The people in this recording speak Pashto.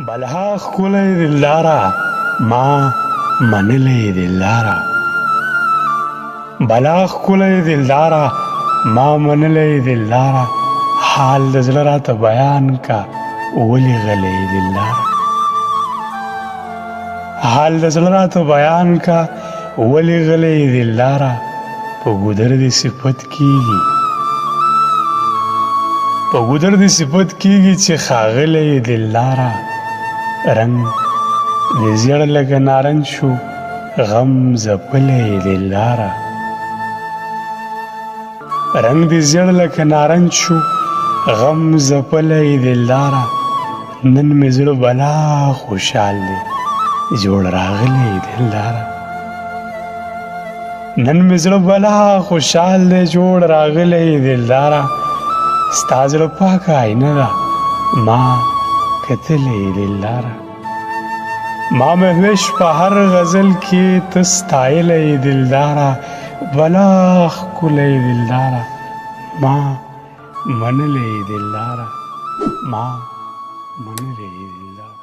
بلها ښکلی دلداره ما منلی دلداره بلا ښکلی دلداره ما منلی دلداره حال د زړه راته بیان کا ولې غلی دلداره حال د زړه راته بیان کا ولې غلی دلداره په ګودر دې صفت کیږي په ګودر دې صفت کیږي چې ښاغلی دلداره رنگ دې زیړ لکه نارنج شو غم ځپلی دلداره رنگ دې زیړ لکه نارنج شو غم ځپلی دلداره نن مې زړه بلا خوشحال دی جوړ راغلی دلداره نن مې زړه بلا خوشحال دی جوړ راغلی دلداره ستا زړه پاکه آینه ده ما کتلی دلداره ما مهوش په هر غزل کې ته ستایلی دلداره بلا ښکلی دلداره ما منلی دلداره ما منلی دلداره